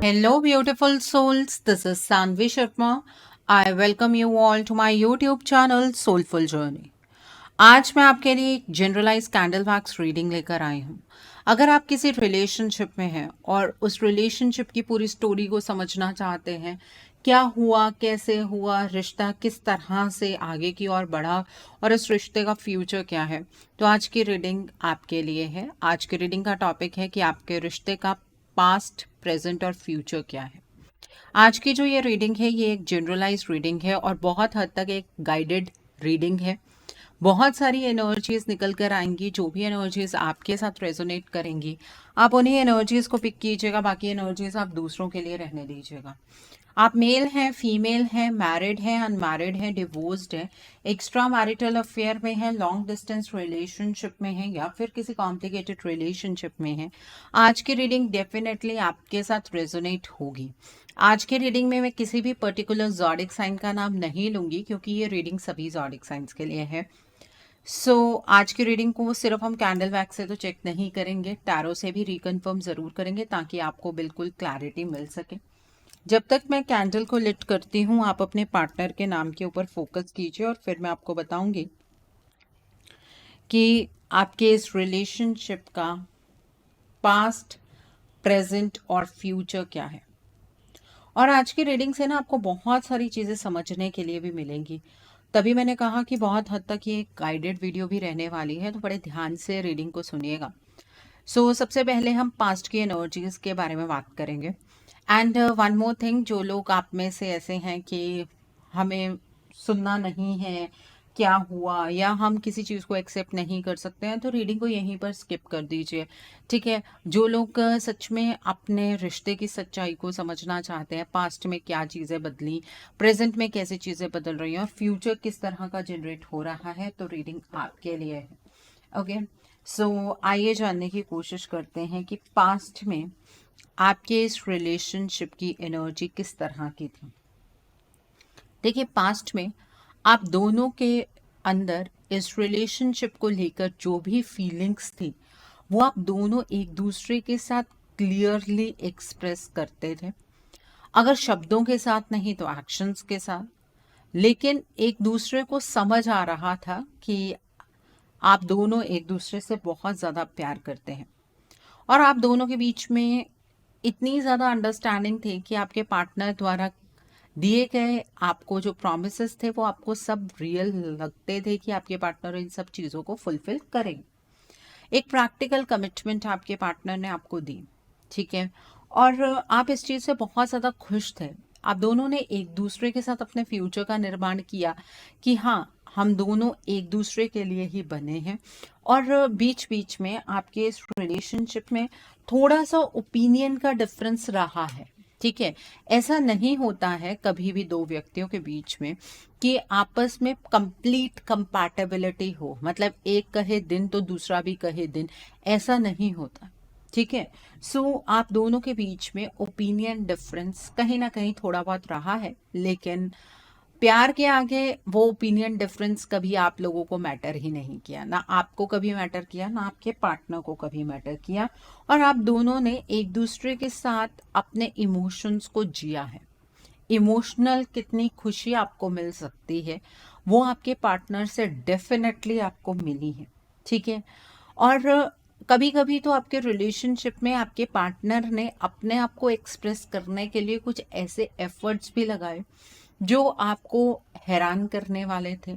Hello, beautiful souls. This is Sanvi Sharma. I welcome you all to my YouTube channel Soulful Journey. आज मैं आपके लिए एक generalise candle wax reading लेकर आई हूँ। अगर आप किसी रिलेशनशिप में हैं और उस रिलेशनशिप की पूरी स्टोरी को समझना चाहते हैं, क्या हुआ, कैसे हुआ, रिश्ता किस तरह से आगे की ओर बढ़ा और इस रिश्ते का फ्यूचर क्या है, तो आज की रीडिंग आपके लिए है। आज की रीडिंग का टॉपिक है कि आपके रिश्ते का पास्ट, प्रेजेंट और फ्यूचर क्या है। आज की जो ये रीडिंग है, ये एक जनरलाइज रीडिंग है और बहुत हद तक एक गाइडेड रीडिंग है। बहुत सारी एनर्जीज निकल कर आएंगी। जो भी एनर्जीज आपके साथ रेजोनेट करेंगी, आप उन्हीं एनर्जीज को पिक कीजिएगा, बाकी एनर्जीज आप दूसरों के लिए रहने दीजिएगा। आप मेल हैं, फीमेल हैं, मैरिड हैं, अनमैरिड हैं, डिवोर्स्ड हैं, एक्स्ट्रा मैरिटल अफेयर में हैं, लॉन्ग डिस्टेंस रिलेशनशिप में हैं या फिर किसी कॉम्प्लिकेटेड रिलेशनशिप में हैं, आज की रीडिंग डेफिनेटली आपके साथ रेजोनेट होगी। आज की रीडिंग में मैं किसी भी पर्टिकुलर ज़ोडिक साइन का नाम नहीं लूंगी क्योंकि ये रीडिंग सभी ज़ोडिक साइंस के लिए है। आज की रीडिंग को सिर्फ हम कैंडल वैक्स से तो चेक नहीं करेंगे, टैरो से भी रिकन्फर्म ज़रूर करेंगे ताकि आपको बिल्कुल क्लैरिटी मिल सके। जब तक मैं कैंडल को लिट करती हूँ, आप अपने पार्टनर के नाम के ऊपर फोकस कीजिए और फिर मैं आपको बताऊंगी कि आपके इस रिलेशनशिप का पास्ट, प्रेजेंट और फ्यूचर क्या है। और आज की रीडिंग से ना आपको बहुत सारी चीज़ें समझने के लिए भी मिलेंगी। तभी मैंने कहा कि बहुत हद तक ये गाइडेड वीडियो भी रहने वाली है, तो बड़े ध्यान से रीडिंग को सुनिएगा। सबसे पहले हम पास्ट की एनर्जीज के बारे में बात करेंगे। एंड वन मोर थिंग, जो लोग आप में से ऐसे हैं कि हमें सुनना नहीं है क्या हुआ या हम किसी चीज़ को एक्सेप्ट नहीं कर सकते हैं, तो रीडिंग को यहीं पर स्किप कर दीजिए, ठीक है। जो लोग सच में अपने रिश्ते की सच्चाई को समझना चाहते हैं, पास्ट में क्या चीज़ें बदली, प्रेजेंट में कैसी चीज़ें बदल रही हैं और फ्यूचर किस तरह का जनरेट हो रहा है, तो रीडिंग आपके लिए है। ओके, आइए जानने की कोशिश करते हैं कि पास्ट में आपके इस रिलेशनशिप की एनर्जी किस तरह की थी। देखिए, पास्ट में आप दोनों के अंदर इस रिलेशनशिप को लेकर जो भी फीलिंग्स थी, वो आप दोनों एक दूसरे के साथ क्लियरली एक्सप्रेस करते थे। अगर शब्दों के साथ नहीं तो एक्शंस के साथ, लेकिन एक दूसरे को समझ आ रहा था कि आप दोनों एक दूसरे से बहुत ज़्यादा प्यार करते हैं और आप दोनों के बीच में इतनी ज़्यादा अंडरस्टैंडिंग थी कि आपके पार्टनर द्वारा दिए गए आपको जो प्रॉमिसेस थे वो आपको सब रियल लगते थे कि आपके पार्टनर इन सब चीज़ों को फुलफिल करेंगे। एक प्रैक्टिकल कमिटमेंट आपके पार्टनर ने आपको दी, ठीक है, और आप इस चीज़ से बहुत ज़्यादा खुश थे। आप दोनों ने एक दूसरे के साथ अपने फ्यूचर का निर्माण किया कि हाँ, हम दोनों एक दूसरे के लिए ही बने हैं। और बीच बीच में आपके इस रिलेशनशिप में थोड़ा सा ओपिनियन का डिफरेंस रहा है, ठीक है। ऐसा नहीं होता है कभी भी दो व्यक्तियों के बीच में कि आपस में कंप्लीट कंपैटिबिलिटी हो, मतलब एक कहे दिन तो दूसरा भी कहे दिन, ऐसा नहीं होता, ठीक है। आप दोनों के बीच में ओपिनियन डिफरेंस कहीं ना कहीं थोड़ा बहुत रहा है, लेकिन प्यार के आगे वो ओपिनियन डिफरेंस कभी आप लोगों को मैटर ही नहीं किया, ना आपको कभी मैटर किया, ना आपके पार्टनर को कभी मैटर किया। और आप दोनों ने एक दूसरे के साथ अपने इमोशंस को जिया है। इमोशनल कितनी खुशी आपको मिल सकती है वो आपके पार्टनर से डेफिनेटली आपको मिली है, ठीक है। और कभी कभी तो आपके रिलेशनशिप में आपके पार्टनर ने अपने आप को एक्सप्रेस करने के लिए कुछ ऐसे एफर्ट्स भी लगाए जो आपको हैरान करने वाले थे,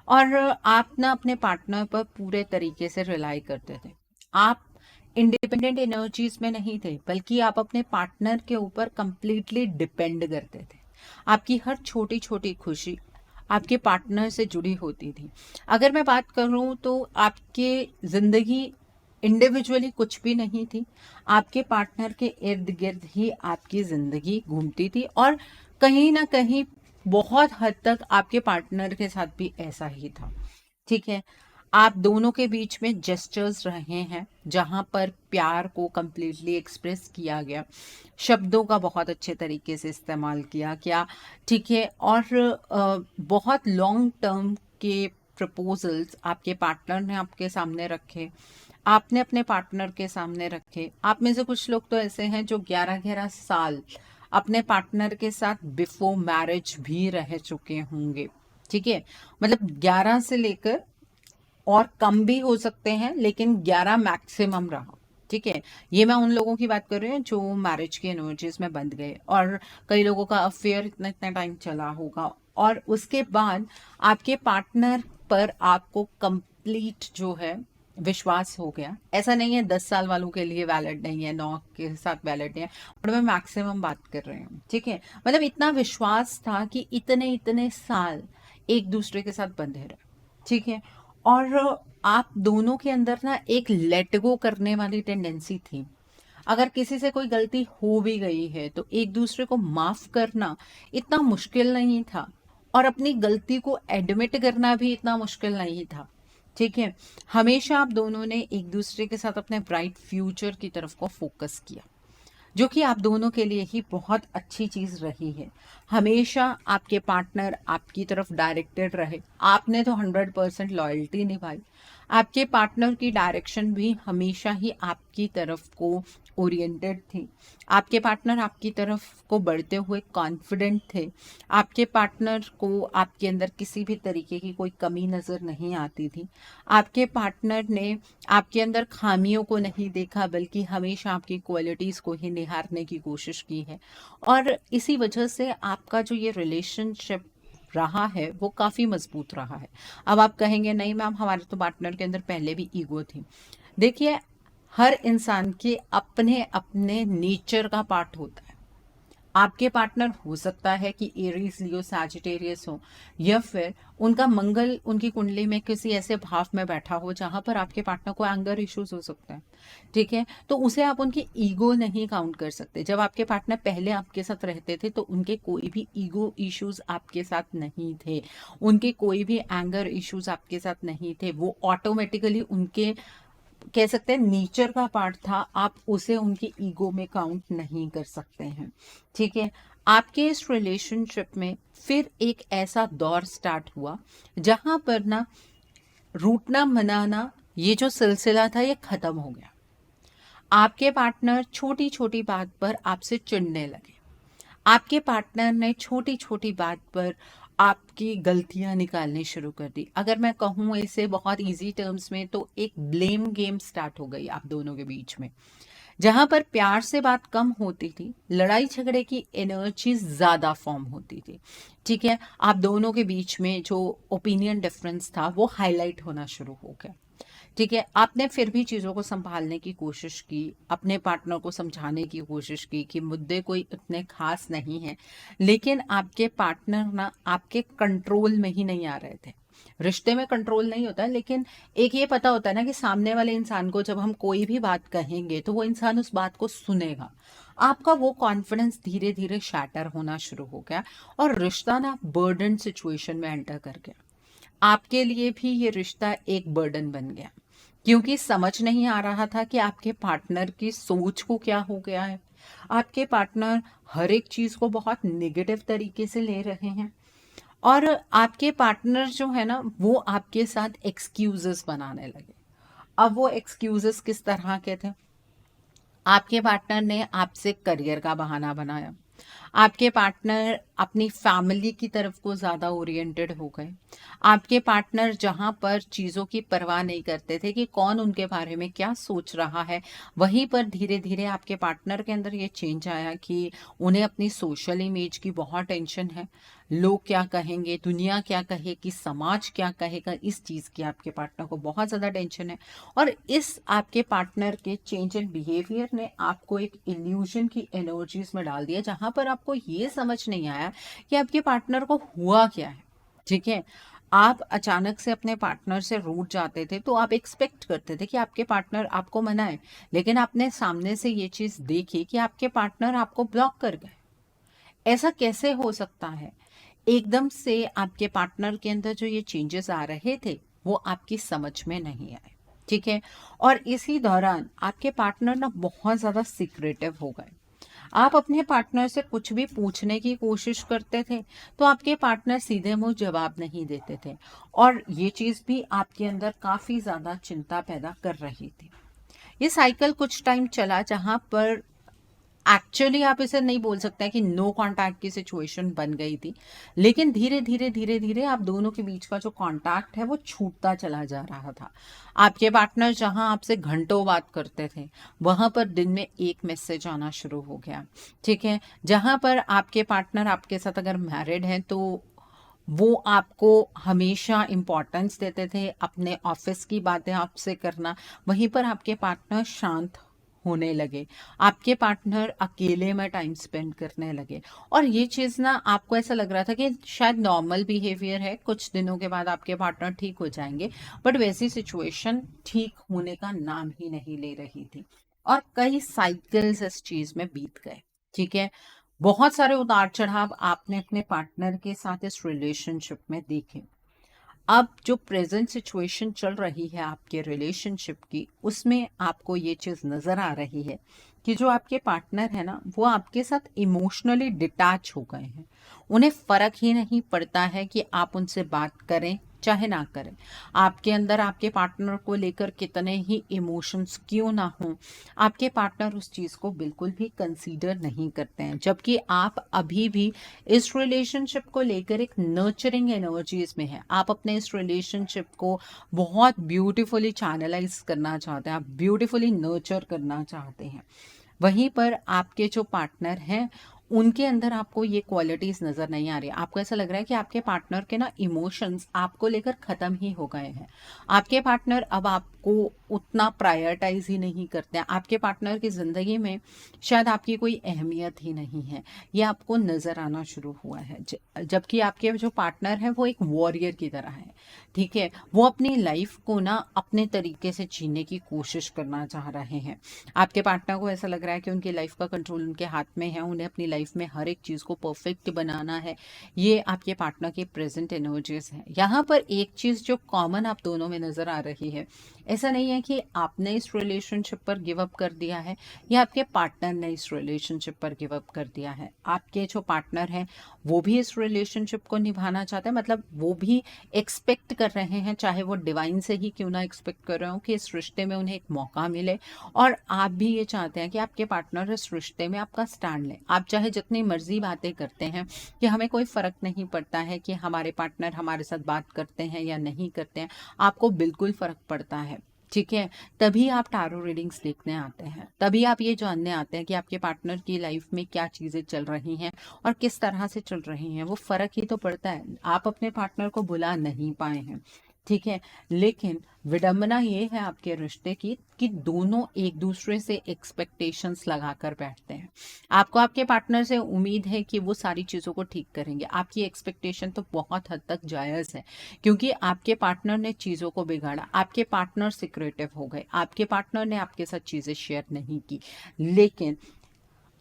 और आप ना अपने पार्टनर पर पूरे तरीके से रिलाई करते थे। आप इंडिपेंडेंट एनर्जीज में नहीं थे, बल्कि आप अपने पार्टनर के ऊपर कंप्लीटली डिपेंड करते थे। आपकी हर छोटी छोटी खुशी आपके पार्टनर से जुड़ी होती थी। अगर मैं बात करूं तो आपके जिंदगी इंडिविजुअली कुछ भी नहीं थी, आपके पार्टनर के इर्द गिर्द ही आपकी जिंदगी घूमती थी। और कहीं ना कहीं बहुत हद तक आपके पार्टनर के साथ भी ऐसा ही था, ठीक है। आप दोनों के बीच में जेस्चर्स रहे हैं जहां पर प्यार को कम्प्लीटली एक्सप्रेस किया गया, शब्दों का बहुत अच्छे तरीके से इस्तेमाल किया गया, ठीक है। और बहुत लॉन्ग टर्म के प्रपोजल्स आपके पार्टनर ने आपके सामने रखे। आपने अपने पार्टनर के सामने रखे। आप में से कुछ लोग तो ऐसे हैं जो 11-11 साल अपने पार्टनर के साथ बिफोर मैरिज भी रह चुके होंगे। ठीक है, मतलब 11 से लेकर, और कम भी हो सकते हैं, लेकिन 11 मैक्सिमम रहा। ठीक है, ये मैं उन लोगों की बात कर रही हूँ जो मैरिज की एनर्जीज में बंध गए, और कई लोगों का अफेयर इतना इतना टाइम चला होगा, और उसके बाद आपके पार्टनर पर आपको कंप्लीट जो है विश्वास हो गया। ऐसा नहीं है 10 साल वालों के लिए वैलिड नहीं है, 9 के साथ वैलिड नहीं है, और मैं मैक्सिमम बात कर रही हूँ। ठीक है, मतलब इतना विश्वास था कि इतने इतने साल एक दूसरे के साथ बंधे रहे। ठीक है, और आप दोनों के अंदर ना एक लेट गो करने वाली टेंडेंसी थी। अगर किसी से कोई गलती हो भी गई है तो एक दूसरे को माफ करना इतना मुश्किल नहीं था, और अपनी गलती को एडमिट करना भी इतना मुश्किल नहीं था। ठीक है, हमेशा आप दोनों ने एक दूसरे के साथ अपने ब्राइट फ्यूचर की तरफ को फोकस किया, जो कि आप दोनों के लिए ही बहुत अच्छी चीज रही है। हमेशा आपके पार्टनर आपकी तरफ डायरेक्टेड रहे, आपने तो 100% लॉयल्टी निभाई। आपके पार्टनर की डायरेक्शन भी हमेशा ही आपकी तरफ को ओरिएंटेड थी। आपके पार्टनर आपकी तरफ को बढ़ते हुए कॉन्फिडेंट थे। आपके पार्टनर को आपके अंदर किसी भी तरीके की कोई कमी नज़र नहीं आती थी। आपके पार्टनर ने आपके अंदर खामियों को नहीं देखा, बल्कि हमेशा आपकी क्वालिटीज़ को ही निहारने की कोशिश की है, और इसी वजह से आपका जो ये रिलेशनशिप रहा है वो काफ़ी मजबूत रहा है। अब आप कहेंगे नहीं मैम, हमारे तो पार्टनर के अंदर पहले भी ईगो थी। देखिए, हर इंसान के अपने अपने नेचर का पार्ट होता है। आपके पार्टनर हो सकता है कि एरीज, लियो, सैजिटेरियस हो, या फिर उनका मंगल उनकी कुंडली में किसी ऐसे भाव में बैठा हो जहां पर आपके पार्टनर को एंगर इश्यूज हो सकते हैं। ठीक है, तो उसे आप उनकी ईगो नहीं काउंट कर सकते। जब आपके पार्टनर पहले आपके साथ रहते थे तो उनके कोई भी ईगो इश्यूज आपके साथ नहीं थे, उनके कोई भी एंगर इश्यूज आपके साथ नहीं थे। वो ऑटोमेटिकली उनके, कह सकते हैं, नेचर का पार्ट था। आप उसे उनकी ईगो में काउंट नहीं कर सकते हैं। ठीक है, आपके इस रिलेशनशिप में फिर एक ऐसा दौर स्टार्ट हुआ जहां पर ना रूठना मनाना, ये जो सिलसिला था, ये खत्म हो गया। आपके पार्टनर छोटी छोटी बात पर आपसे चिढ़ने लगे। आपके पार्टनर ने छोटी छोटी बात पर आपकी गलतियां निकालनी शुरू कर दी। अगर मैं कहूँ इसे बहुत इजी टर्म्स में, तो एक ब्लेम गेम स्टार्ट हो गई आप दोनों के बीच में, जहां पर प्यार से बात कम होती थी, लड़ाई झगड़े की एनर्जी ज्यादा फॉर्म होती थी। ठीक है, आप दोनों के बीच में जो ओपिनियन डिफरेंस था वो हाईलाइट होना शुरू हो गया। ठीक है, आपने फिर भी चीज़ों को संभालने की कोशिश की, अपने पार्टनर को समझाने की कोशिश की कि मुद्दे कोई इतने खास नहीं हैं, लेकिन आपके पार्टनर ना आपके कंट्रोल में ही नहीं आ रहे थे। रिश्ते में कंट्रोल नहीं होता है, लेकिन एक ये पता होता है ना कि सामने वाले इंसान को जब हम कोई भी बात कहेंगे तो वो इंसान उस बात को सुनेगा। आपका वो कॉन्फिडेंस धीरे धीरे शैटर होना शुरू हो गया, और रिश्ता ना बर्डन सिचुएशन में एंटर कर गया। आपके लिए भी ये रिश्ता एक बर्डन बन गया, क्योंकि समझ नहीं आ रहा था कि आपके पार्टनर की सोच को क्या हो गया है। आपके पार्टनर हर एक चीज को बहुत नेगेटिव तरीके से ले रहे हैं, और आपके पार्टनर जो है ना वो आपके साथ एक्सक्यूजेस बनाने लगे। अब वो एक्सक्यूजेस किस तरह के थे? आपके पार्टनर ने आपसे करियर का बहाना बनाया। आपके पार्टनर अपनी फैमिली की तरफ को ज़्यादा ओरिएंटेड हो गए। आपके पार्टनर जहाँ पर चीज़ों की परवाह नहीं करते थे कि कौन उनके बारे में क्या सोच रहा है, वहीं पर धीरे धीरे आपके पार्टनर के अंदर ये चेंज आया कि उन्हें अपनी सोशल इमेज की बहुत टेंशन है। लोग क्या कहेंगे, दुनिया क्या कहेगी, समाज क्या कहेगा, इस चीज़ की आपके पार्टनर को बहुत ज़्यादा टेंशन है। और इस आपके पार्टनर के चेंज इन बिहेवियर ने आपको एक इल्यूजन की एनर्जीज में डाल दिया, जहां पर आपको ये समझ नहीं आया कि आपके पार्टनर को हुआ क्या है। ठीक है, आप अचानक से अपने पार्टनर से रूठ जाते थे तो आप एक्सपेक्ट करते थे कि आपके पार्टनर आपको मनाए, लेकिन आपने सामने से ये चीज देखी कि आपके पार्टनर आपको ब्लॉक कर गए। ऐसा कैसे हो सकता है? एकदम से आपके पार्टनर के अंदर जो ये चेंजेस आ रहे थे वो आपकी समझ में नहीं आए। ठीक है, और इसी दौरान आपके पार्टनर ना बहुत ज़्यादा सीक्रेटिव हो गए। आप अपने पार्टनर से कुछ भी पूछने की कोशिश करते थे तो आपके पार्टनर सीधे मुंह जवाब नहीं देते थे, और ये चीज़ भी आपके अंदर काफ़ी ज़्यादा चिंता पैदा कर रही थी। ये साइकिल कुछ टाइम चला जहां पर एक्चुअली आप इसे नहीं बोल सकते हैं कि नो कांटेक्ट की सिचुएशन बन गई थी, लेकिन धीरे धीरे धीरे धीरे आप दोनों के बीच का जो कांटेक्ट है वो छूटता चला जा रहा था। आपके पार्टनर जहां आपसे घंटों बात करते थे, वहां पर दिन में एक मैसेज आना शुरू हो गया। ठीक है, जहां पर आपके पार्टनर आपके साथ अगर मैरिड हैं तो वो आपको हमेशा इम्पोर्टेंस देते थे, अपने ऑफिस की बातें आपसे करना। वहीं पर आपके पार्टनर शांत होने लगे, आपके पार्टनर अकेले में टाइम स्पेंड करने लगे। और ये चीज़ ना आपको ऐसा लग रहा था कि शायद नॉर्मल बिहेवियर है, कुछ दिनों के बाद आपके पार्टनर ठीक हो जाएंगे, बट वैसी सिचुएशन ठीक होने का नाम ही नहीं ले रही थी। और कई साइकिल्स इस चीज़ में बीत गए। ठीक है, बहुत सारे उतार चढ़ाव आपने अपने पार्टनर के साथ इस रिलेशनशिप में देखे। अब जो प्रेजेंट सिचुएशन चल रही है आपके रिलेशनशिप की, उसमें आपको ये चीज़ नज़र आ रही है कि जो आपके पार्टनर है ना, वो आपके साथ इमोशनली डिटैच हो गए हैं। उन्हें फ़र्क ही नहीं पड़ता है कि आप उनसे बात करें चाहे ना करें, आपके अंदर आपके पार्टनर को लेकर कितने ही इमोशंस क्यों ना हों, आपके पार्टनर उस चीज़ को बिल्कुल भी कंसीडर नहीं करते हैं। जबकि आप अभी भी इस रिलेशनशिप को लेकर एक नर्चरिंग एनर्जीज में है, आप अपने इस रिलेशनशिप को बहुत ब्यूटीफुली चैनलाइज करना चाहते हैं, आप ब्यूटीफुली नर्चर करना चाहते हैं। वहीं पर आपके जो पार्टनर हैं, उनके अंदर आपको ये क्वालिटीज नजर नहीं आ रही। आपको ऐसा लग रहा है कि आपके पार्टनर के ना इमोशंस आपको लेकर खत्म ही हो गए हैं। आपके पार्टनर अब आपको उतना प्रायोरिटाइज ही नहीं करते हैं। आपके पार्टनर की जिंदगी में शायद आपकी कोई अहमियत ही नहीं है, ये आपको नजर आना शुरू हुआ है। जबकि आपके जो पार्टनर है वो एक वॉरियर की तरह है। ठीक है, वो अपनी लाइफ को ना अपने तरीके से जीने की कोशिश करना चाह रहे हैं। आपके पार्टनर को ऐसा लग रहा है कि उनकी लाइफ का कंट्रोल उनके हाथ में है, उन्हें अपनी लाइफ में हर एक चीज़ को परफेक्ट बनाना है। ये आपके पार्टनर की प्रेजेंट एनर्जीज है। यहाँ पर एक चीज़ जो कॉमन आप दोनों में नज़र आ रही है, ऐसा नहीं है कि आपने इस रिलेशनशिप पर गिव अप कर दिया है या आपके पार्टनर ने इस रिलेशनशिप पर गिव अप कर दिया है। आपके जो पार्टनर हैं वो भी इस रिलेशनशिप को निभाना चाहते हैं, मतलब वो भी एक्सपेक्ट कर रहे हैं, चाहे वो डिवाइन से ही क्यों ना एक्सपेक्ट कर रहे हो, कि इस रिश्ते में उन्हें एक मौका मिले। और आप भी ये चाहते हैं कि आपके पार्टनर इस रिश्ते में आपका स्टैंड लें। आप चाहे जितनी मर्जी बातें करते हैं कि हमें कोई फ़र्क नहीं पड़ता है कि हमारे पार्टनर हमारे साथ बात करते हैं या नहीं करते हैं, आपको बिल्कुल फ़र्क पड़ता है। ठीक है, तभी आप टारो रीडिंग्स देखने आते हैं, तभी आप ये जानने आते हैं कि आपके पार्टनर की लाइफ में क्या चीज़ें चल रही हैं और किस तरह से चल रही हैं। वो फ़र्क ही तो पड़ता है। आप अपने पार्टनर को बुला नहीं पाए हैं, ठीक है, लेकिन विडंबना ये है आपके रिश्ते की कि दोनों एक दूसरे से एक्सपेक्टेशंस लगाकर बैठते हैं। आपको आपके पार्टनर से उम्मीद है कि वो सारी चीज़ों को ठीक करेंगे। आपकी एक्सपेक्टेशन तो बहुत हद तक जायज़ है, क्योंकि आपके पार्टनर ने चीज़ों को बिगाड़ा, आपके पार्टनर सिक्रेटिव हो गए, आपके पार्टनर ने आपके साथ चीज़ें शेयर नहीं की। लेकिन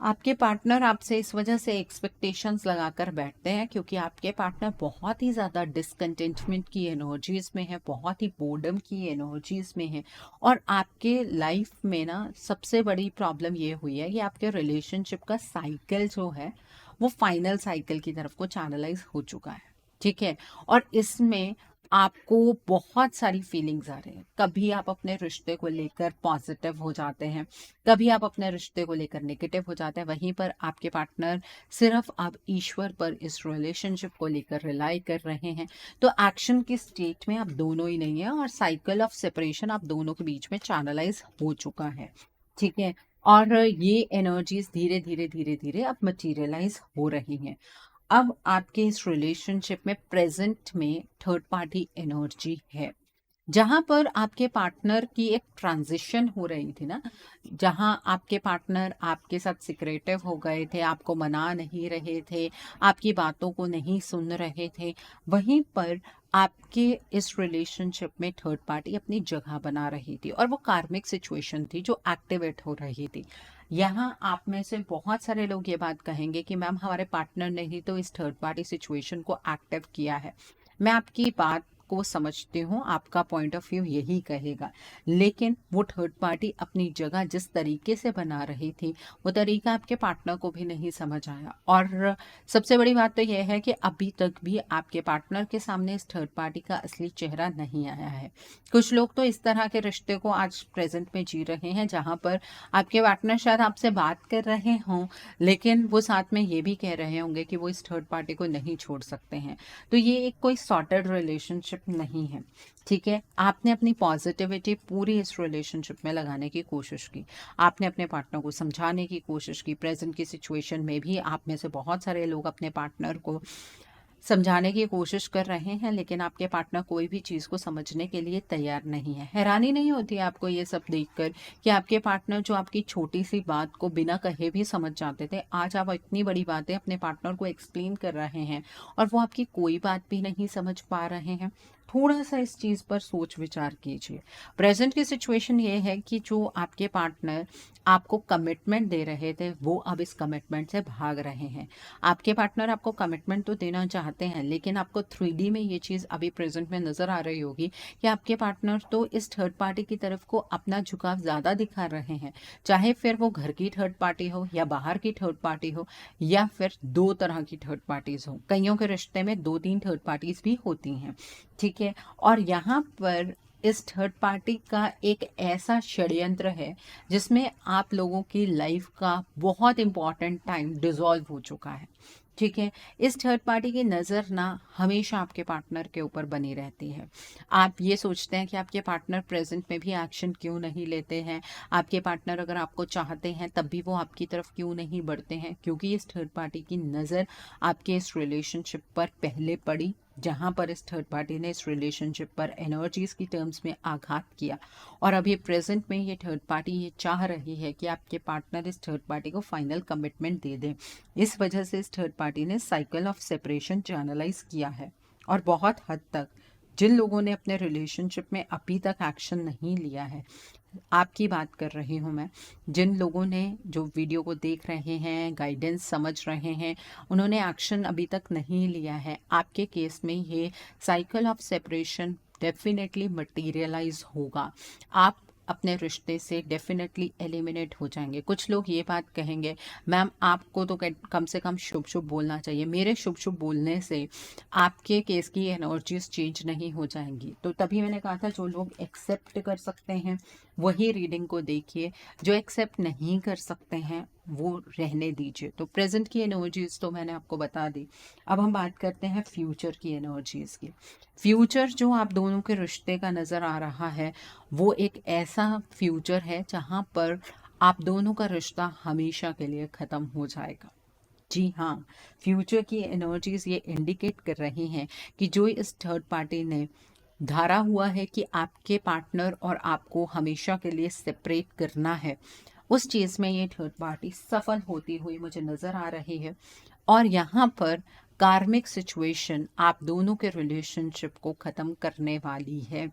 आपके पार्टनर आपसे इस वजह से एक्सपेक्टेशंस लगाकर बैठते हैं क्योंकि आपके पार्टनर बहुत ही ज़्यादा डिसकंटेंटमेंट की एनर्जीज में है, बहुत ही बोर्डम की एनर्जीज में है। और आपके लाइफ में ना सबसे बड़ी प्रॉब्लम ये हुई है कि आपके रिलेशनशिप का साइकिल जो है वो फाइनल साइकिल की तरफ को चैनलाइज हो चुका है। ठीक है, और इसमें आपको बहुत सारी फीलिंग्स आ रही हैं। कभी आप अपने रिश्ते को लेकर पॉजिटिव हो जाते हैं, कभी आप अपने रिश्ते को लेकर नेगेटिव हो जाते हैं। वहीं पर आपके पार्टनर सिर्फ आप ईश्वर पर इस रिलेशनशिप को लेकर रिलाई कर रहे हैं। तो एक्शन की स्टेट में आप दोनों ही नहीं है और साइकिल ऑफ सेपरेशन आप दोनों के बीच में चैनलाइज हो चुका है। ठीक है, और ये एनर्जीज धीरे धीरे धीरे धीरे अब मटीरियलाइज हो रही हैं। अब आपके इस रिलेशनशिप में प्रेजेंट में थर्ड पार्टी एनर्जी है, जहां पर आपके पार्टनर की एक ट्रांजिशन हो रही थी ना, जहां आपके पार्टनर आपके साथ सिक्रेटिव हो गए थे, आपको मना नहीं रहे थे, आपकी बातों को नहीं सुन रहे थे। वहीं पर आपके इस रिलेशनशिप में थर्ड पार्टी अपनी जगह बना रही थी और वो कार्मिक सिचुएशन थी जो एक्टिवेट हो रही थी। यहाँ आप में से बहुत सारे लोग ये बात कहेंगे कि मैम हमारे पार्टनर ने ही तो इस थर्ड पार्टी सिचुएशन को एक्टिव किया है। मैं आपकी बात को समझती हूँ, आपका पॉइंट ऑफ व्यू यही कहेगा, लेकिन वो थर्ड पार्टी अपनी जगह जिस तरीके से बना रही थी वो तरीका आपके पार्टनर को भी नहीं समझ आया। और सबसे बड़ी बात तो यह है कि अभी तक भी आपके पार्टनर के सामने इस थर्ड पार्टी का असली चेहरा नहीं आया है। कुछ लोग तो इस तरह के रिश्ते को आज प्रेजेंट में जी रहे हैं जहां पर आपके पार्टनर शायद आपसे बात कर रहे हों, लेकिन वो साथ में ये भी कह रहे होंगे कि वो इस थर्ड पार्टी को नहीं छोड़ सकते हैं। तो ये एक कोई सॉर्टेड रिलेशनशिप नहीं है, ठीक है। आपने अपनी पॉजिटिविटी पूरी इस रिलेशनशिप में लगाने की कोशिश की, आपने अपने पार्टनर को समझाने की कोशिश की। प्रेजेंट की सिचुएशन में भी आप में से बहुत सारे लोग अपने पार्टनर को समझाने की कोशिश कर रहे हैं, लेकिन आपके पार्टनर कोई भी चीज़ को समझने के लिए तैयार नहीं है। हैरानी नहीं होती आपको ये सब देखकर कि आपके पार्टनर जो आपकी छोटी सी बात को बिना कहे भी समझ जाते थे, आज आप इतनी बड़ी बातें अपने पार्टनर को एक्सप्लेन कर रहे हैं और वो आपकी कोई बात भी नहीं समझ पा रहे हैं। थोड़ा सा इस चीज़ पर सोच विचार कीजिए। प्रेजेंट की सिचुएशन ये है कि जो आपके पार्टनर आपको कमिटमेंट दे रहे थे वो अब इस कमिटमेंट से भाग रहे हैं। आपके पार्टनर आपको कमिटमेंट तो देना चाहते हैं, लेकिन आपको 3D में ये चीज़ अभी प्रेजेंट में नज़र आ रही होगी कि आपके पार्टनर तो इस थर्ड पार्टी की तरफ को अपना झुकाव ज़्यादा दिखा रहे हैं, चाहे फिर वो घर की थर्ड पार्टी हो या बाहर की थर्ड पार्टी हो या फिर दो तरह की थर्ड पार्टीज हो। कईयों के रिश्ते में 2-3 थर्ड पार्टीज भी होती हैं, ठीक है। और यहाँ पर इस थर्ड पार्टी का एक ऐसा षड्यंत्र है जिसमें आप लोगों की लाइफ का बहुत इंपॉर्टेंट टाइम डिसॉल्व हो चुका है, ठीक है। इस थर्ड पार्टी की नज़र ना हमेशा आपके पार्टनर के ऊपर बनी रहती है। आप ये सोचते हैं कि आपके पार्टनर प्रेजेंट में भी एक्शन क्यों नहीं लेते हैं, आपके पार्टनर अगर आपको चाहते हैं तब भी वो आपकी तरफ क्यों नहीं बढ़ते हैं, क्योंकि इस थर्ड पार्टी की नज़र आपके इस रिलेशनशिप पर पहले पड़ी, जहां पर इस थर्ड पार्टी ने इस रिलेशनशिप पर एनर्जीज की टर्म्स में आघात किया। और अभी प्रेजेंट में ये थर्ड पार्टी ये चाह रही है कि आपके पार्टनर इस थर्ड पार्टी को फाइनल कमिटमेंट दे दें। इस वजह से इस थर्ड पार्टी ने साइकिल ऑफ सेपरेशन चैनलाइज किया है। और बहुत हद तक जिन लोगों ने अपने रिलेशनशिप में अभी तक एक्शन नहीं लिया है, आपकी बात कर रही हूँ मैं, जिन लोगों ने जो वीडियो को देख रहे हैं, गाइडेंस समझ रहे हैं, उन्होंने एक्शन अभी तक नहीं लिया है, आपके केस में ये cycle of separation definitely materialise होगा। आप अपने रिश्ते से डेफिनेटली एलिमिनेट हो जाएंगे। कुछ लोग ये बात कहेंगे, मैम आपको तो कम से कम शुभ शुभ बोलना चाहिए, मेरे शुभ शुभ बोलने से आपके केस की एनर्जीज चेंज नहीं हो जाएंगी। तो तभी मैंने कहा था जो लोग एक्सेप्ट कर सकते हैं वही रीडिंग को देखिए, जो एक्सेप्ट नहीं कर सकते हैं वो रहने दीजिए। तो प्रेजेंट की एनर्जीज तो मैंने आपको बता दी। अब हम बात करते हैं फ्यूचर की एनर्जीज की। फ्यूचर जो आप दोनों के रिश्ते का नज़र आ रहा है वो एक ऐसा फ्यूचर है जहाँ पर आप दोनों का रिश्ता हमेशा के लिए ख़त्म हो जाएगा। जी हाँ, फ्यूचर की एनर्जीज ये इंडिकेट कर रही हैं कि जो इस थर्ड पार्टी ने धारा हुआ है कि आपके पार्टनर और आपको हमेशा के लिए सेपरेट करना है, उस चीज़ में ये थर्ड पार्टी सफल होती हुई मुझे नज़र आ रही है। और यहाँ पर कार्मिक सिचुएशन आप दोनों के रिलेशनशिप को ख़त्म करने वाली है।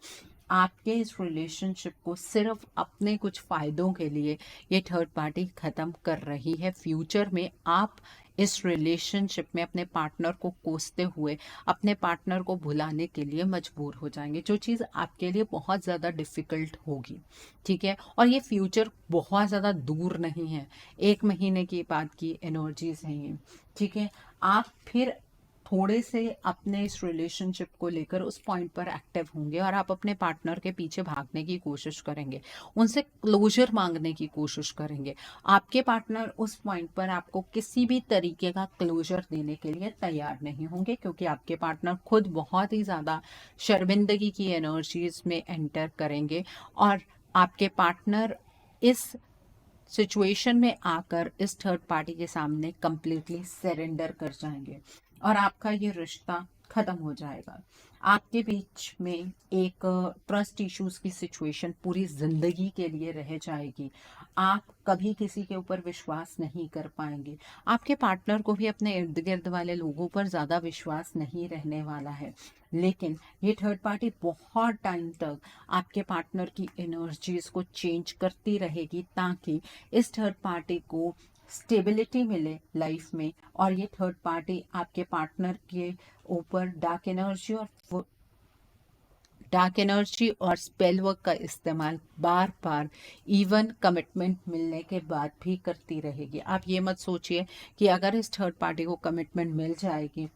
आपके इस रिलेशनशिप को सिर्फ अपने कुछ फ़ायदों के लिए ये थर्ड पार्टी ख़त्म कर रही है। फ्यूचर में आप इस रिलेशनशिप में अपने पार्टनर को कोसते हुए अपने पार्टनर को भुलाने के लिए मजबूर हो जाएंगे, जो चीज़ आपके लिए बहुत ज़्यादा डिफ़िकल्ट होगी, ठीक है। और ये फ्यूचर बहुत ज़्यादा दूर नहीं है, 1 महीने की बाद की एनर्जीज हैं ये, ठीक है। आप फिर थोड़े से अपने इस रिलेशनशिप को लेकर उस पॉइंट पर एक्टिव होंगे और आप अपने पार्टनर के पीछे भागने की कोशिश करेंगे, उनसे क्लोजर मांगने की कोशिश करेंगे। आपके पार्टनर उस पॉइंट पर आपको किसी भी तरीके का क्लोजर देने के लिए तैयार नहीं होंगे, क्योंकि आपके पार्टनर खुद बहुत ही ज़्यादा शर्मिंदगी की एनर्जीज में एंटर करेंगे और आपके पार्टनर इस सिचुएशन में आकर इस थर्ड पार्टी के सामने कंप्लीटली सरेंडर कर जाएंगे और आपका ये रिश्ता खत्म हो जाएगा। आपके बीच में एक ट्रस्ट इश्यूज की सिचुएशन पूरी जिंदगी के लिए रह जाएगी। आप कभी किसी के ऊपर विश्वास नहीं कर पाएंगे। आपके पार्टनर को भी अपने इर्द गिर्द वाले लोगों पर ज़्यादा विश्वास नहीं रहने वाला है। लेकिन ये थर्ड पार्टी बहुत टाइम तक आपके पार्टनर की एनर्जीज को चेंज करती रहेगी, ताकि इस थर्ड पार्टी को स्टेबिलिटी मिले लाइफ में और ये थर्ड पार्टी आपके पार्टनर के ऊपर डार्क एनर्जी और डार्क एनर्जी और स्पेल वर्क का इस्तेमाल बार बार इवन कमिटमेंट मिलने के बाद भी करती रहेगी। आप ये मत सोचिए कि अगर इस थर्ड पार्टी को कमिटमेंट मिल जाएगी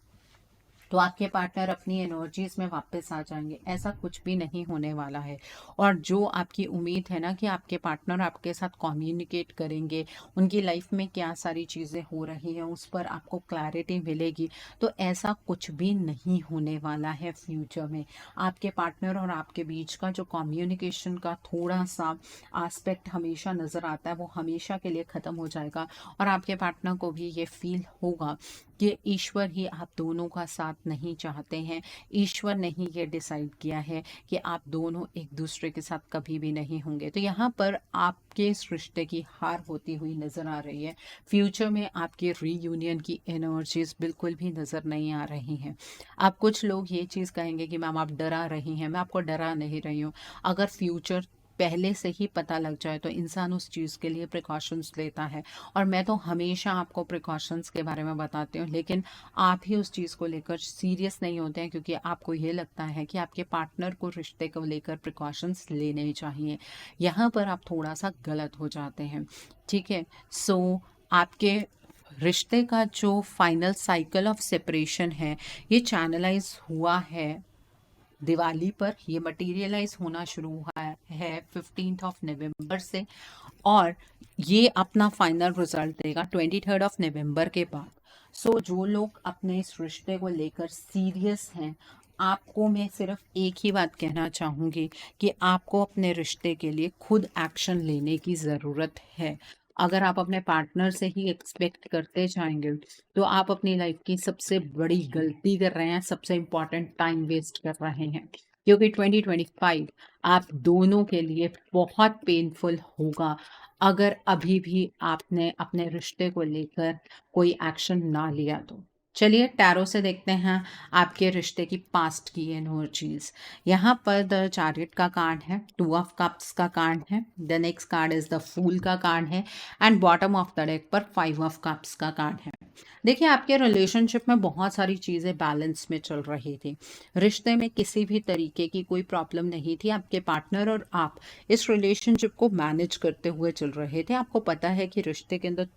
तो आपके पार्टनर अपनी एनर्जीज में वापस आ जाएंगे, ऐसा कुछ भी नहीं होने वाला है। और जो आपकी उम्मीद है ना कि आपके पार्टनर आपके साथ कम्युनिकेट करेंगे, उनकी लाइफ में क्या सारी चीज़ें हो रही हैं उस पर आपको क्लैरिटी मिलेगी, तो ऐसा कुछ भी नहीं होने वाला है फ्यूचर में। आपके पार्टनर और आपके बीच का जो कम्युनिकेशन का थोड़ा सा आस्पेक्ट हमेशा नज़र आता है वो हमेशा के लिए ख़त्म हो जाएगा। और आपके पार्टनर को भी ये फील होगा कि ईश्वर ही आप दोनों का साथ नहीं चाहते हैं, ईश्वर ने ही ये डिसाइड किया है कि आप दोनों एक दूसरे के साथ कभी भी नहीं होंगे। तो यहाँ पर आपके इस रिश्ते की हार होती हुई नज़र आ रही है। फ्यूचर में आपके रीयूनियन की एनर्जीज बिल्कुल भी नज़र नहीं आ रही हैं। आप कुछ लोग ये चीज़ कहेंगे कि मैम आप डरा रही हैं, मैं आपको डरा नहीं रही हूँ। अगर फ्यूचर पहले से ही पता लग जाए तो इंसान उस चीज़ के लिए प्रिकॉशंस लेता है। और मैं तो हमेशा आपको प्रिकॉशंस के बारे में बताती हूँ, लेकिन आप ही उस चीज़ को लेकर सीरियस नहीं होते हैं क्योंकि आपको ये लगता है कि आपके पार्टनर को रिश्ते को लेकर प्रिकॉशंस लेने चाहिए। यहाँ पर आप थोड़ा सा गलत हो जाते हैं। ठीक है, सो आपके रिश्ते का जो फाइनल साइकिल ऑफ सेपरेशन है ये चैनलाइज हुआ है दिवाली पर, ये मटेरियलाइज होना शुरू हुआ है 15 ऑफ नवंबर से, और ये अपना फाइनल रिजल्ट देगा 23 ऑफ नवंबर के बाद। सो जो लोग अपने इस रिश्ते को लेकर सीरियस हैं, आपको मैं सिर्फ एक ही बात कहना चाहूँगी कि आपको अपने रिश्ते के लिए खुद एक्शन लेने की ज़रूरत है। अगर आप अपने पार्टनर से ही एक्सपेक्ट करते जाएंगे तो आप अपनी लाइफ की सबसे बड़ी गलती कर रहे हैं, सबसे इम्पॉर्टेंट टाइम वेस्ट कर रहे हैं। क्योंकि 2025 आप दोनों के लिए बहुत पेनफुल होगा अगर अभी भी आपने अपने रिश्ते को लेकर कोई एक्शन ना लिया तो। चलिए टैरो से देखते हैं आपके रिश्ते की पास्ट की एनर्जीज। यहाँ पर द चैरियट का कार्ड है, 2 ऑफ कप्स का कार्ड है, the next card is the fool का कार्ड है, and bottom of the deck पर 5 ऑफ कप्स का कार्ड है। देखिए आपके रिलेशनशिप में बहुत सारी चीज़ें बैलेंस में चल रही थी, रिश्ते में किसी भी तरीके की कोई प्रॉब्लम नहीं थी। आपके पार्टनर और आप इस रिलेशनशिप को मैनेज करते हुए चल रहे थे। आपको पता है कि रिश्ते के अंदर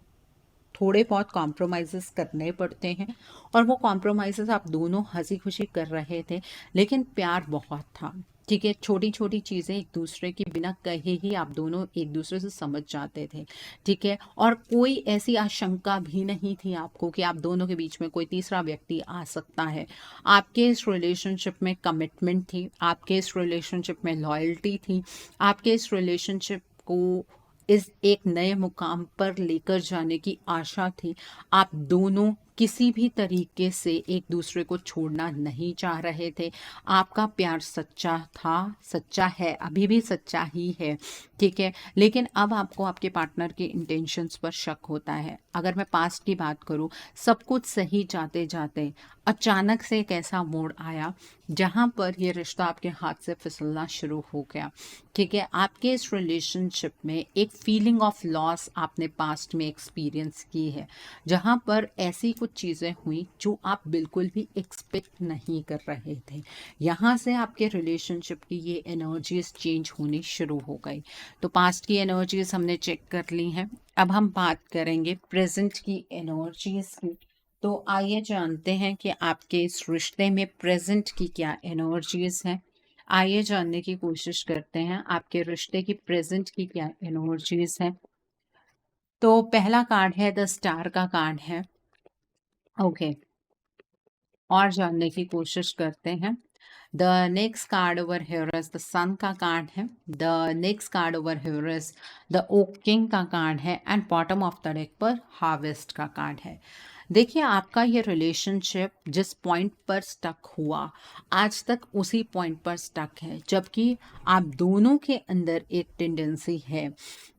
थोड़े बहुत कॉम्प्रोमाइज़ेस करने पड़ते हैं और वो कॉम्प्रोमाइज़ेस आप दोनों हंसी खुशी कर रहे थे, लेकिन प्यार बहुत था। ठीक है, छोटी छोटी चीज़ें एक दूसरे की बिना कहे ही आप दोनों एक दूसरे से समझ जाते थे। ठीक है, और कोई ऐसी आशंका भी नहीं थी आपको कि आप दोनों के बीच में कोई तीसरा व्यक्ति आ सकता है। आपके इस रिलेशनशिप में कमिटमेंट थी, आपके इस रिलेशनशिप में लॉयल्टी थी, आपके इस रिलेशनशिप को इस एक नए मुकाम पर लेकर जाने की आशा थी। आप दोनों किसी भी तरीके से एक दूसरे को छोड़ना नहीं चाह रहे थे। आपका प्यार सच्चा था, सच्चा है, अभी भी सच्चा ही है। ठीक है, लेकिन अब आपको आपके पार्टनर के इंटेंशंस पर शक होता है। अगर मैं पास्ट की बात करूं, सब कुछ सही जाते जाते अचानक से एक ऐसा मोड़ आया जहां पर ये रिश्ता आपके हाथ से फिसलना शुरू हो गया। ठीक है, आपके इस रिलेशनशिप में एक फीलिंग ऑफ लॉस आपने पास्ट में एक्सपीरियंस की है, जहां पर ऐसी कुछ चीज़ें हुई जो आप बिल्कुल भी एक्सपेक्ट नहीं कर रहे थे। यहाँ से आपके रिलेशनशिप की ये एनर्जीज चेंज होनी शुरू हो गई। तो पास्ट की एनर्जीज हमने चेक कर ली हैं, अब हम बात करेंगे प्रेजेंट की एनर्जीज की। तो आइए जानते हैं कि आपके इस रिश्ते में प्रेजेंट की क्या एनर्जीज हैं। आइए जानने की कोशिश करते हैं आपके रिश्ते की प्रेजेंट की क्या एनर्जीज हैं। तो पहला कार्ड है द स्टार का कार्ड है। ओके, और जानने की कोशिश करते हैं। The next card over here is the sun का कार्ड है। The next card over here is the oak king का कार्ड है, and bottom of the deck पर हार्वेस्ट का कार्ड है। देखिए आपका ये रिलेशनशिप जिस पॉइंट पर स्टक हुआ, आज तक उसी पॉइंट पर स्टक है, जबकि आप दोनों के अंदर एक टेंडेंसी है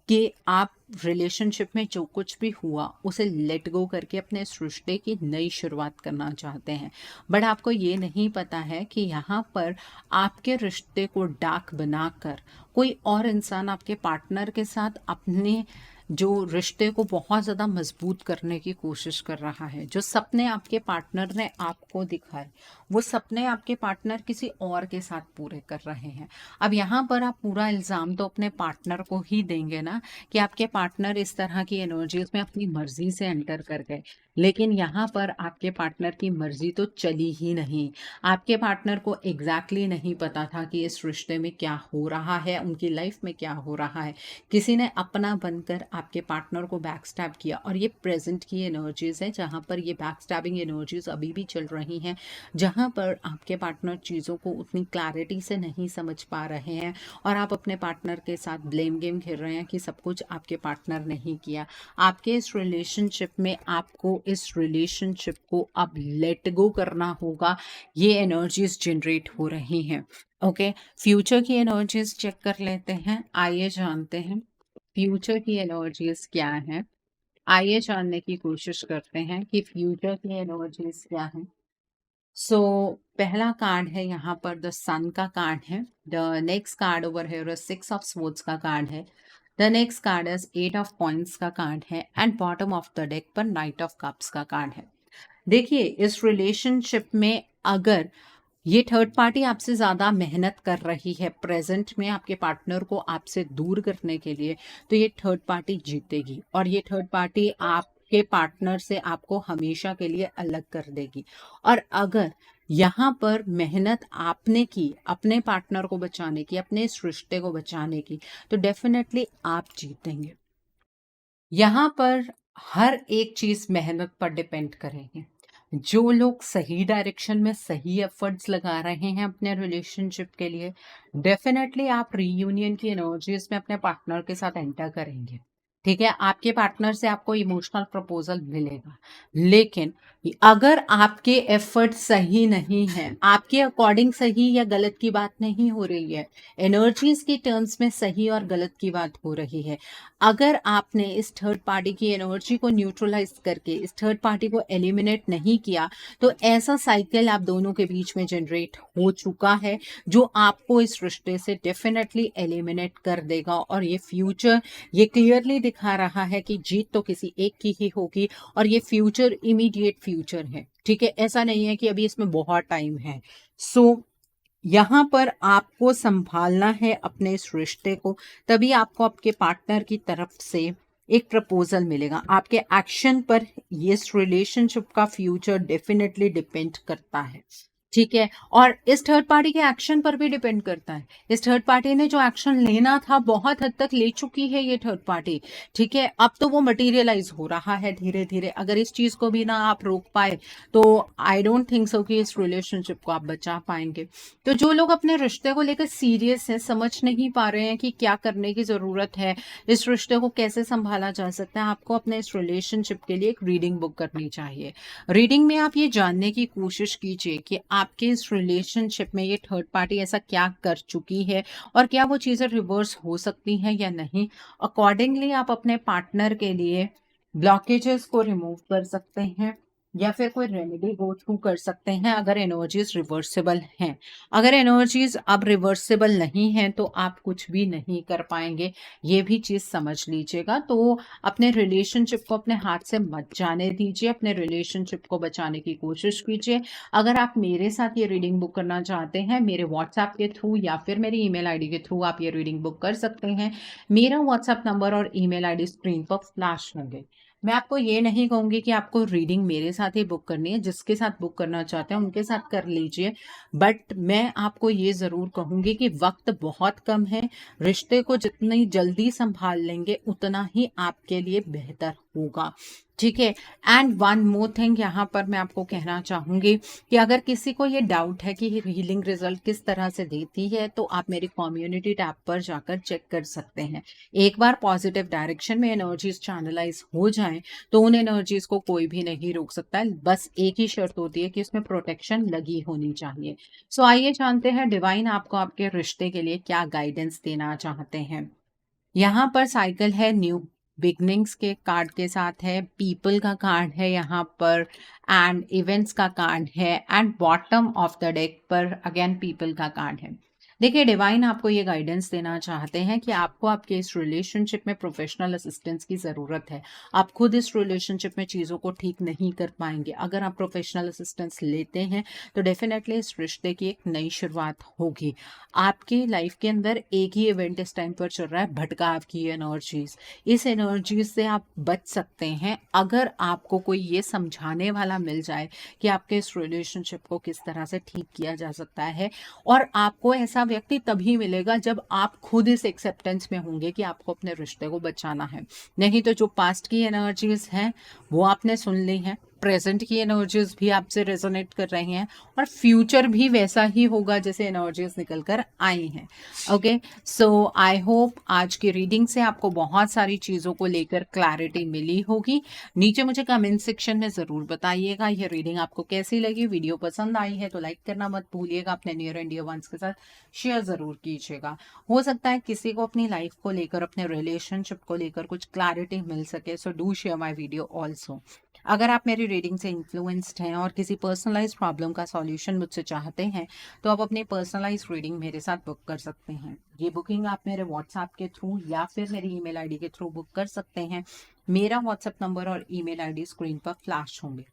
कि आप रिलेशनशिप में जो कुछ भी हुआ उसे लेट गो करके अपने इस रिश्ते की नई शुरुआत करना चाहते हैं। बट आपको ये नहीं पता है कि यहाँ पर आपके रिश्ते को डार्क बनाकर कोई और इंसान आपके पार्टनर के साथ अपने जो रिश्ते को बहुत ज़्यादा मजबूत करने की कोशिश कर रहा है। जो सपने आपके पार्टनर ने आपको दिखाए, वो सपने आपके पार्टनर किसी और के साथ पूरे कर रहे हैं। अब यहाँ पर आप पूरा इल्ज़ाम तो अपने पार्टनर को ही देंगे ना, कि आपके पार्टनर इस तरह की एनर्जीज में अपनी मर्जी से एंटर कर गए। लेकिन यहाँ पर आपके पार्टनर की मर्जी तो चली ही नहीं। आपके पार्टनर को एग्जैक्टली नहीं पता था कि इस रिश्ते में क्या हो रहा है, उनकी लाइफ में क्या हो रहा है। किसी ने अपना बनकर आपके पार्टनर को बैक स्टैब किया, और ये प्रेजेंट की एनर्जीज है जहाँ पर ये बैक स्टैबिंग एनर्जीज अभी भी चल रही हैं, जहाँ पर आपके पार्टनर चीज़ों को उतनी क्लैरिटी से नहीं समझ पा रहे हैं, और आप अपने पार्टनर के साथ ब्लेम गेम खेल रहे हैं कि सब कुछ आपके पार्टनर ने ही किया। आपके इस रिलेशनशिप में आपको इस रिलेशनशिप को अब लेट गो करना होगा। ये एनर्जीज जनरेट हो रही हैं। ओके, फ्यूचर की एनर्जीज चेक कर लेते हैं। आइए जानते हैं फ्यूचर की एनर्जीज क्या है। आइए जानने की कोशिश करते हैं कि फ्यूचर की एनर्जीज क्या है। सो पहला कार्ड है यहाँ पर द सन का कार्ड है। The next card over here 6 of swords का कार्ड है। The next card is 8 of coins का कार्ड है, and bottom of the deck पर नाइट ऑफ कप्स का कार्ड है। देखिए, इस रिलेशनशिप में अगर ये थर्ड पार्टी आपसे ज़्यादा मेहनत कर रही है प्रेजेंट में आपके पार्टनर को आपसे दूर करने के लिए, तो ये थर्ड पार्टी जीतेगी, और ये थर्ड पार्टी आपके पार्टनर से आपको हमेशा के लिए अलग कर देगी। और अगर यहाँ पर मेहनत आपने की अपने पार्टनर को बचाने की, अपने इस रिश्ते को बचाने की, तो डेफिनेटली आप जीतेंगे। यहाँ पर हर एक चीज मेहनत पर डिपेंड करेगी। जो लोग सही डायरेक्शन में सही एफर्ट्स लगा रहे हैं अपने रिलेशनशिप के लिए, डेफिनेटली आप रीयूनियन की एनर्जीज में अपने पार्टनर के साथ एंटर करेंगे। ठीक है, आपके पार्टनर से आपको इमोशनल प्रपोजल मिलेगा। लेकिन अगर आपके एफर्ट सही नहीं है, आपके अकॉर्डिंग सही या गलत की बात नहीं हो रही है, एनर्जीज के टर्म्स में सही और गलत की बात हो रही है, अगर आपने इस थर्ड पार्टी की एनर्जी को न्यूट्रलाइज करके इस थर्ड पार्टी को एलिमिनेट नहीं किया, तो ऐसा साइकिल आप दोनों के बीच में जनरेट हो चुका है, जो आपको इस रिश्ते से डेफिनेटली एलिमिनेट कर देगा। और ये फ्यूचर ये क्लियरली दिखा रहा है कि जीत तो किसी एक की ही होगी, और ये फ्यूचर इमीडिएट फ्यूचर है। ठीक है, ऐसा नहीं है कि अभी इसमें बहुत टाइम है। सो यहाँ पर आपको संभालना है अपने इस रिश्ते को, तभी आपको आपके पार्टनर की तरफ से एक प्रपोजल मिलेगा। आपके एक्शन पर ये इस रिलेशनशिप का फ्यूचर डेफिनेटली डिपेंड करता है। ठीक है, और इस थर्ड पार्टी के एक्शन पर भी डिपेंड करता है। इस थर्ड पार्टी ने जो एक्शन लेना था बहुत हद तक ले चुकी है ये थर्ड पार्टी। ठीक है, अब तो वो मटेरियलाइज हो रहा है धीरे धीरे। अगर इस चीज को भी ना आप रोक पाए, तो आई डोंट थिंक सो कि इस रिलेशनशिप को आप बचा पाएंगे। तो जो लोग अपने रिश्ते को लेकर सीरियस हैं, समझ नहीं पा रहे हैं कि क्या करने की जरूरत है, इस रिश्ते को कैसे संभाला जा सकता है, आपको अपने इस रिलेशनशिप के लिए एक रीडिंग बुक करनी चाहिए। रीडिंग में आप ये जानने की कोशिश कीजिए कि आपके इस रिलेशनशिप में ये थर्ड पार्टी ऐसा क्या कर चुकी है, और क्या वो चीज़ें रिवर्स हो सकती हैं या नहीं। अकॉर्डिंगली आप अपने पार्टनर के लिए ब्लॉकेजेस को रिमूव कर सकते हैं, या फिर कोई रेमेडी गो थ्रू कर सकते हैं अगर एनर्जीज रिवर्सिबल हैं। अगर एनर्जीज अब रिवर्सिबल नहीं हैं, तो आप कुछ भी नहीं कर पाएंगे, ये भी चीज़ समझ लीजिएगा। तो अपने रिलेशनशिप को अपने हाथ से मत जाने दीजिए, अपने रिलेशनशिप को बचाने की कोशिश कीजिए। अगर आप मेरे साथ ये रीडिंग बुक करना चाहते हैं, मेरे व्हाट्सएप के थ्रू या फिर मेरी ईमेल आईडी के थ्रू आप ये रीडिंग बुक कर सकते हैं। मेरा व्हाट्सएप नंबर और ईमेल आईडी स्क्रीन पर फ्लैश होंगे। मैं आपको ये नहीं कहूंगी कि आपको रीडिंग मेरे साथ ही बुक करनी है, जिसके साथ बुक करना चाहते हैं उनके साथ कर लीजिए। बट मैं आपको ये ज़रूर कहूंगी कि वक्त बहुत कम है, रिश्ते को जितनी जल्दी संभाल लेंगे उतना ही आपके लिए बेहतर होगा। ठीक है, एंड वन मोर थिंग यहाँ पर मैं आपको कहना चाहूंगी कि अगर किसी को ये डाउट है कि हीलिंग रिजल्ट किस तरह से देती है, तो आप मेरी कम्युनिटी टैब पर जाकर चेक कर सकते हैं। एक बार पॉजिटिव डायरेक्शन में एनर्जीज चैनलाइज हो जाएं, तो उन एनर्जीज को कोई भी नहीं रोक सकता है। बस एक ही शर्त होती है कि उसमें प्रोटेक्शन लगी होनी चाहिए। सो आइए जानते हैं डिवाइन आपको आपके रिश्ते के लिए क्या गाइडेंस देना चाहते हैं। यहाँ पर साइकिल है, न्यू बिगनिंग्स के कार्ड के साथ है, पीपल का कार्ड है यहाँ पर, एंड इवेंट्स का कार्ड है, and bottom of the deck पर अगेन पीपल का कार्ड है। देखिए, डिवाइन आपको ये गाइडेंस देना चाहते हैं कि आपको आपके इस रिलेशनशिप में प्रोफेशनल असिस्टेंस की ज़रूरत है। आप खुद इस रिलेशनशिप में चीज़ों को ठीक नहीं कर पाएँगे। अगर आप प्रोफेशनल असिस्टेंस लेते हैं, तो डेफ़िनेटली इस रिश्ते की एक नई शुरुआत होगी। आपकी लाइफ़ के अंदर एक ही इवेंट इस टाइम पर चल रहा है, भटकाव की एनर्जीज़। इस एनर्जीज़ से आप बच सकते हैं, अगर आपको कोई ये समझाने वाला मिल जाए कि आपके इस रिलेशनशिप को किस तरह से ठीक किया जा सकता है। और आपको ऐसा व्यक्ति तभी मिलेगा जब आप खुद इस एक्सेप्टेंस में होंगे कि आपको अपने रिश्ते को बचाना है। नहीं तो जो पास्ट की एनर्जीज हैं वो आपने सुन ली हैं, प्रेजेंट की एनर्जीज भी आपसे रेजोनेट कर रही हैं और फ्यूचर भी वैसा ही होगा जैसे एनर्जीज निकल कर आई हैं। ओके, सो आई होप आज की रीडिंग से आपको बहुत सारी चीज़ों को लेकर क्लैरिटी मिली होगी। नीचे मुझे कमेंट सेक्शन में ज़रूर बताइएगा ये रीडिंग आपको कैसी लगी। वीडियो पसंद आई है तो लाइक करना मत भूलिएगा, अपने नियर एंड डियर वंस के साथ शेयर ज़रूर कीजिएगा। हो सकता है किसी को अपनी लाइफ को लेकर, अपने रिलेशनशिप को लेकर कुछ क्लैरिटी मिल सके, so do share my video also. अगर आप मेरी रीडिंग से इन्फ्लुएंस्ड हैं और किसी पर्सनलाइज प्रॉब्लम का सॉल्यूशन मुझसे चाहते हैं तो आप अपनी पर्सनलाइज रीडिंग मेरे साथ बुक कर सकते हैं। ये बुकिंग आप मेरे व्हाट्सएप के थ्रू या फिर मेरी ईमेल आईडी के थ्रू बुक कर सकते हैं। मेरा व्हाट्सएप नंबर और ईमेल आईडी स्क्रीन पर फ्लैश होंगे।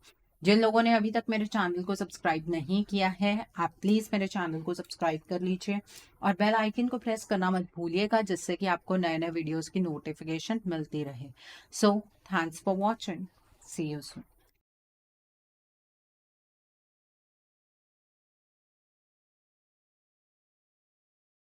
जिन लोगों ने अभी तक मेरे चैनल को सब्सक्राइब नहीं किया है, आप प्लीज़ मेरे चैनल को सब्सक्राइब कर लीजिए और बेल आइकन को प्रेस करना मत भूलिएगा, जिससे कि आपको नए नए वीडियोज़ की नोटिफिकेशन मिलती रहे। So thanks for watching, see you soon.